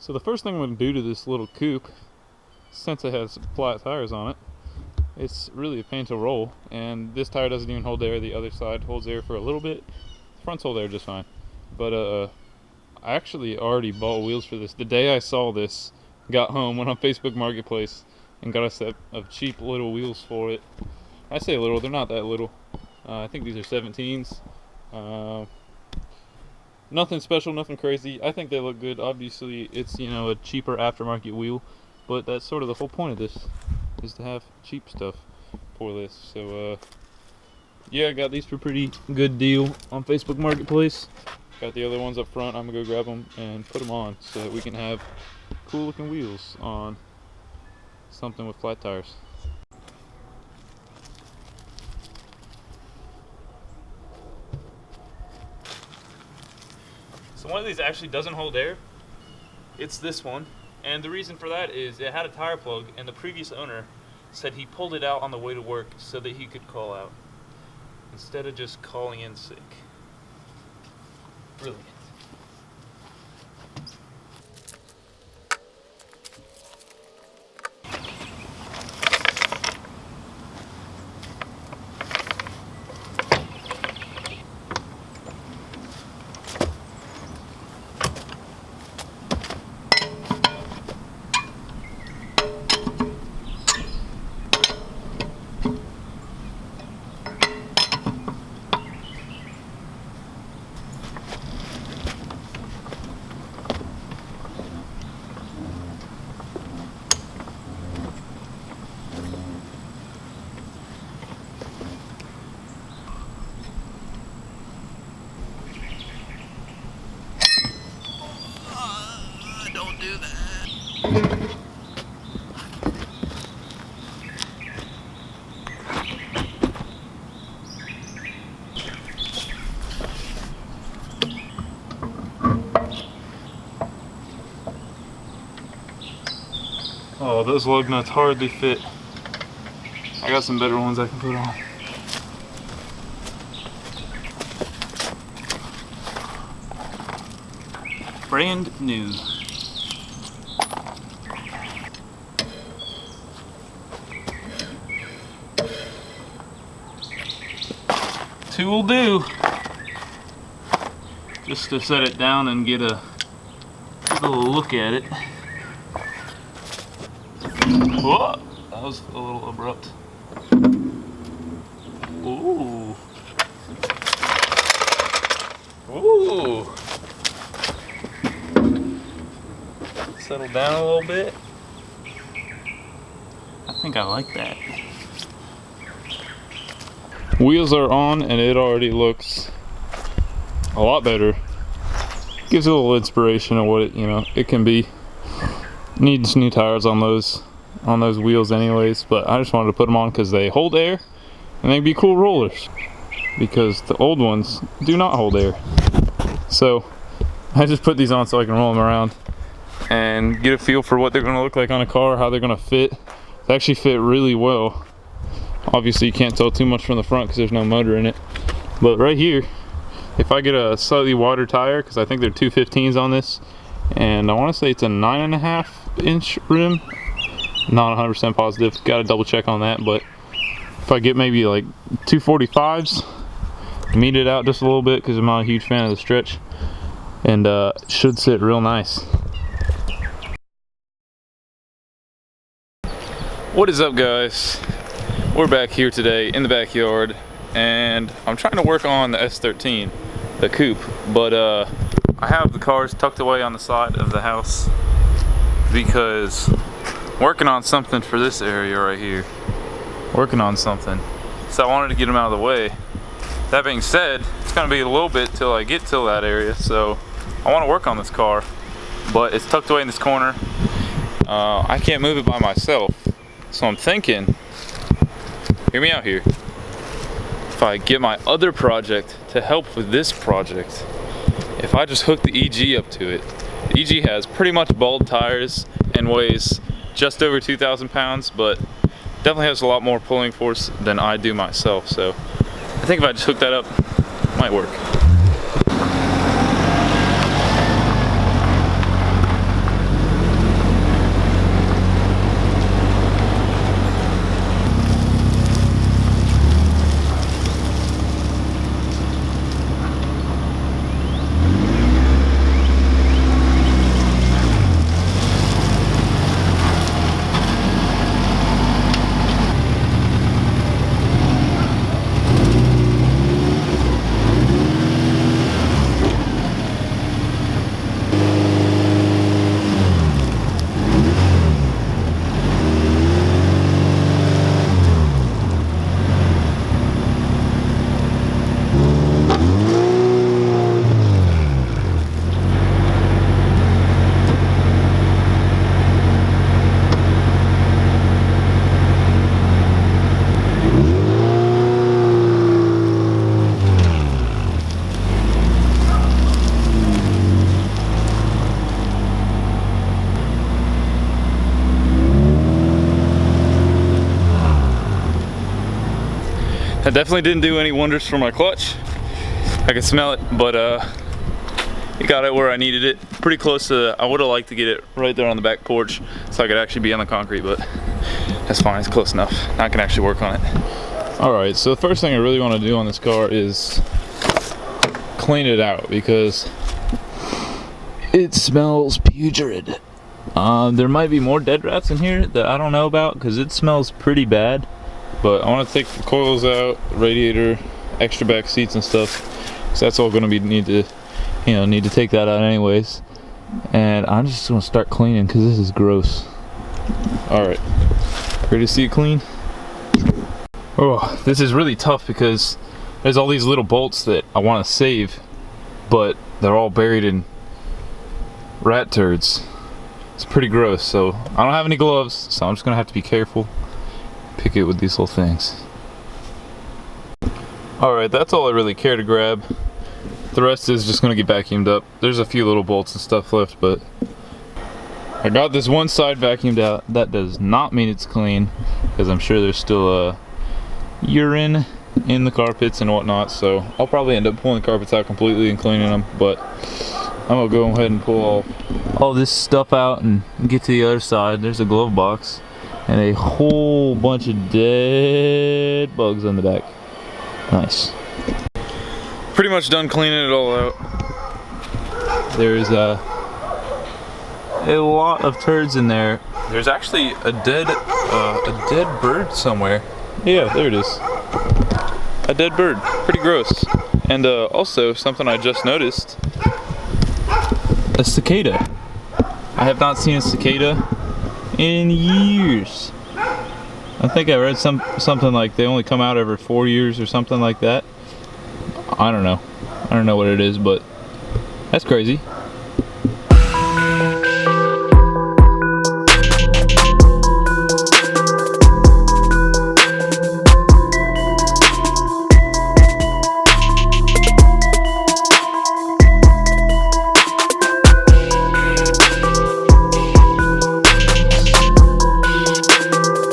So the first thing I'm going to do to this little coupe, since it has flat tires on it, it's really a pain to roll, and this tire doesn't even hold air. The other side holds air for a little bit. The front's hold air just fine. But I actually already bought wheels for this. The day I saw this, got home, went on Facebook Marketplace, and got a set of cheap little wheels for it. I say little, they're not that little. I think these are 17s. Nothing special, nothing crazy. I think they look good. Obviously, it's, you know, a cheaper aftermarket wheel, but that's sort of the whole point of this, is to have cheap stuff for this. So, yeah, I got these for a pretty good deal on Facebook Marketplace. Got the other ones up front. I'm gonna go grab them and put them on so that we can have cool looking wheels on something with flat tires. So one of these actually doesn't hold air. It's this one, and the reason for that is it had a tire plug, and the previous owner said he pulled it out on the way to work so that he could call out instead of just calling in sick. Brilliant. Don't do that. Oh, those lug nuts hardly fit. I got some better ones I can put on. Brand new. Two will do. Just to set it down and get a little look at it. Whoa, that was a little abrupt. Ooh. Ooh. Settle down a little bit. I think I like that. Wheels are on and it already looks a lot better. Gives a little inspiration of what it can be. Needs new tires on those wheels anyways, but I just wanted to put them on because they hold air and they'd be cool rollers, because the old ones do not hold air. So I just put these on so I can roll them around and get a feel for what they're going to look like on a car, how they're going to fit. They actually fit really well. Obviously you can't tell too much from the front because there's no motor in it, but right here, if I get a slightly wider tire, because I think they're 215s on this, and I want to say it's a 9.5 inch rim, not 100% positive, got to double check on that, but if I get maybe like 245s, meet it out just a little bit because I'm not a huge fan of the stretch, and it should sit real nice. What is up, guys? We're back here today in the backyard, and I'm trying to work on the S13, the coupe, but I have the cars tucked away on the side of the house because I'm working on something for this area right here. Working on something. So I wanted to get them out of the way. That being said, it's gonna be a little bit till I get to that area, so I want to work on this car, but it's tucked away in this corner. I can't move it by myself, so I'm thinking, hear me out here, if I get my other project to help with this project, if I just hook the EG up to it. The EG has pretty much bald tires and weighs just over 2,000 pounds, but definitely has a lot more pulling force than I do myself, so I think if I just hook that up, it might work. That definitely didn't do any wonders for my clutch. I could smell it, but it got it where I needed it. Pretty close to, I would have liked to get it right there on the back porch so I could actually be on the concrete, but that's fine, it's close enough. Now I can actually work on it. Alright, so the first thing I really want to do on this car is clean it out because it smells putrid. There might be more dead rats in here that I don't know about because it smells pretty bad. But I want to take the coils out, radiator, extra back seats and stuff, because that's all going to be need to take that out anyways. And I'm just going to start cleaning because this is gross. All right, ready to see it clean? Oh, this is really tough because there's all these little bolts that I want to save, but they're all buried in rat turds. It's pretty gross. So I don't have any gloves, so I'm just going to have to be careful. Pick it with these little things. Alright, that's all I really care to grab. The rest is just going to get vacuumed up. There's a few little bolts and stuff left, but I got this one side vacuumed out. That does not mean it's clean, because I'm sure there's still urine in the carpets and whatnot, so I'll probably end up pulling the carpets out completely and cleaning them, but I'm going to go ahead and pull all this stuff out and get to the other side. There's a glove box and a whole bunch of dead bugs on the back. Nice. Pretty much done cleaning it all out. There's a lot of turds in there. There's actually a dead bird somewhere. Yeah, there it is. A dead bird. Pretty gross. And also something I just noticed. A cicada. I have not seen a cicada in years. I think I read something like they only come out every 4 years or something like that. I don't know what it is, but that's crazy.